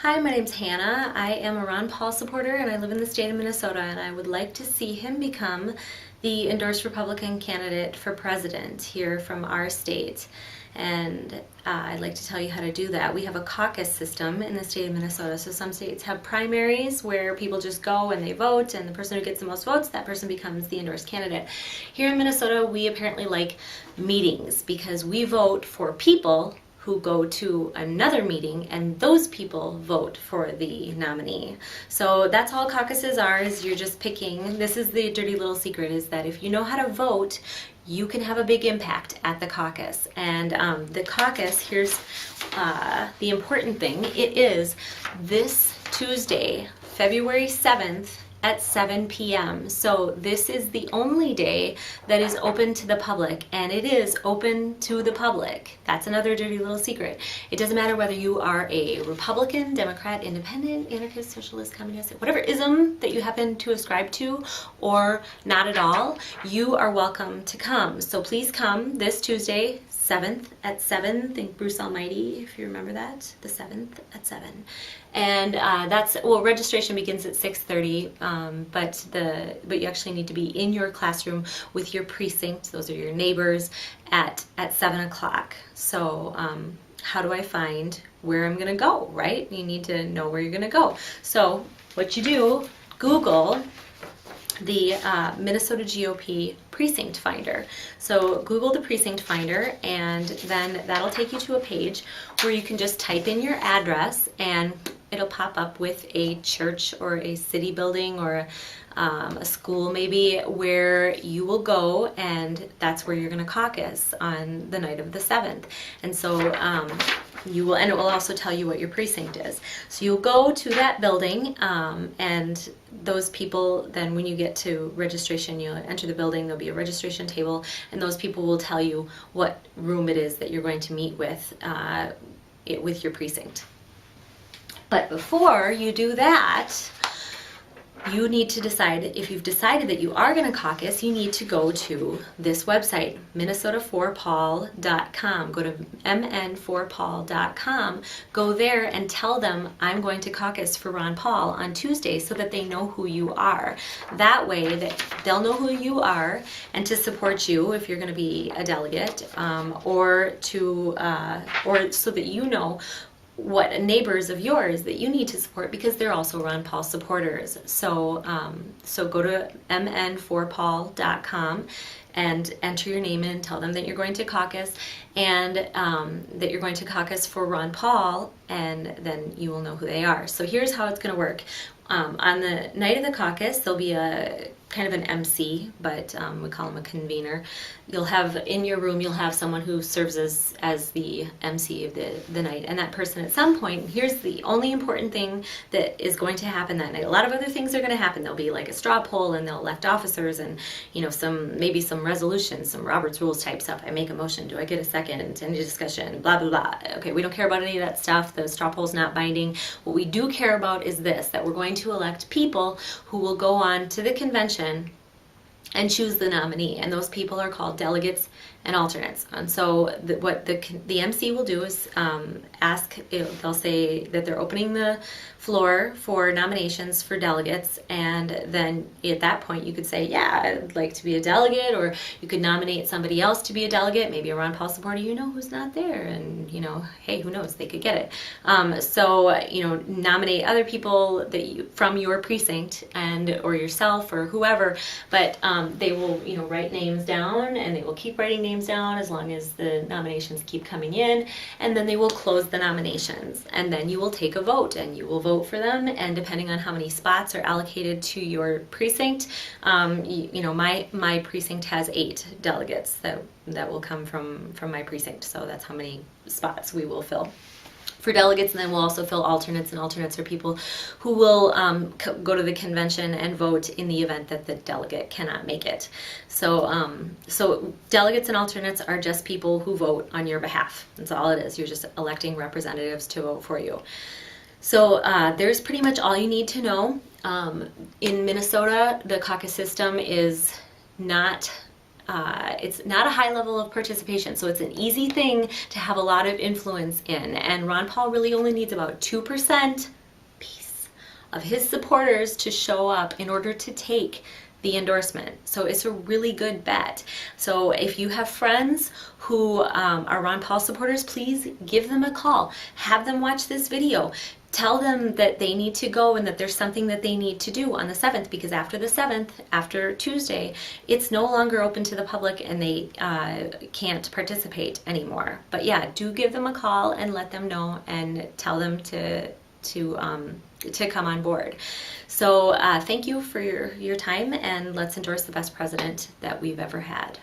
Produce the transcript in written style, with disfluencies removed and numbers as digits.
Hi, my name's Hannah. I am a Ron Paul supporter and I live in the state of Minnesota, and I would like to see him become the endorsed Republican candidate for president here from our state. And I'd like to tell you how to do that. We have a caucus system in the state of Minnesota. So some states have primaries where people just go and they vote, and the person who gets the most votes, that person becomes the endorsed candidate. Here in Minnesota, we apparently like meetings because we vote for people who go to another meeting, and those people vote for the nominee. So that's all caucuses are, is you're just picking. This is the dirty little secret, is that if you know how to vote, you can have a big impact at the caucus. And the caucus, here's the important thing. It is this Tuesday, February 7th, at 7 p.m. So this is the only day that is open to the public, and it is open to the public. That's another dirty little secret. It doesn't matter whether you are a Republican, Democrat, Independent, Anarchist, Socialist, Communist, whatever ism that you happen to ascribe to, or not at all, you are welcome to come. So please come this Tuesday, 7th at 7. Think Bruce Almighty, if you remember that, the 7th at 7. And registration begins at 6:30, but you actually need to be in your classroom with your precinct, those are your neighbors, at 7 o'clock. So how do I find where I'm gonna go, right? You need to know where you're gonna go. So what you do, Google the Minnesota GOP precinct finder. So Google the precinct finder, and then that'll take you to a page where you can just type in your address, and it'll pop up with a church or a city building or a school maybe, where you will go, and that's where you're going to caucus on the night of the 7th. And so you will, and it will also tell you what your precinct is. So you'll go to that building, and those people, then when you get to registration, you'll enter the building, there'll be a registration table, and those people will tell you what room it is that you're going to meet with your precinct. But before you do that, you need to decide, if you've decided that you are going to caucus, you need to go to this website, minnesotaforpaul.com. Go to mn4paul.com. Go there and tell them, I'm going to caucus for Ron Paul on Tuesday, so that they know who you are. That way that they'll know who you are, and to support you if you're going to be a delegate, or so that you know what neighbors of yours that you need to support, because they're also Ron Paul supporters. So go to mn4paul.com and enter your name in, tell them that you're going to caucus, and that you're going to caucus for Ron Paul, and then you will know who they are. So here's how it's going to work. On the night of the caucus, there'll be a kind of an MC, but we call him a convener. You'll have, in your room, you'll have someone who serves as the MC of the night, and that person at some point, here's the only important thing that is going to happen that night. A lot of other things are going to happen. There'll be like a straw poll, and they'll elect officers, and maybe some resolutions, some Robert's Rules type stuff. I make a motion, do I get a second, any discussion, blah, blah, blah. Okay, we don't care about any of that stuff. The straw poll's not binding. What we do care about is this, that we're going to elect people who will go on to the convention and choose the nominee, and those people are called delegates and alternates. And so what the MC will do is they'll say that they're opening the floor for nominations for delegates, and then at that point you could say, yeah, I'd like to be a delegate, or you could nominate somebody else to be a delegate, maybe a Ron Paul supporter who's not there, and hey, who knows, they could get it. Nominate other people from your precinct, or yourself or whoever, but they will write names down, and they will keep writing names down as long as the nominations keep coming in, and then they will close the nominations, and then you will take a vote, and you will vote for them, and depending on how many spots are allocated to your precinct, my precinct has 8 delegates that will come from my precinct, so that's how many spots we will fill for delegates. And then we'll also fill alternates, and alternates are people who will go to the convention and vote in the event that the delegate cannot make it. So delegates and alternates are just people who vote on your behalf. That's all it is. You're just electing representatives to vote for you. So there's pretty much all you need to know. In Minnesota, the caucus system is not it's not a high level of participation, so it's an easy thing to have a lot of influence in. And Ron Paul really only needs about 2% of his supporters to show up in order to take the endorsement. So it's a really good bet. So if you have friends who are Ron Paul supporters, please give them a call. Have them watch this video. Tell them that they need to go and that there's something that they need to do on the 7th, because after the 7th, after Tuesday, it's no longer open to the public and they can't participate anymore. But yeah, do give them a call and let them know and tell them to come on board. So thank you for your time, and let's endorse the best president that we've ever had.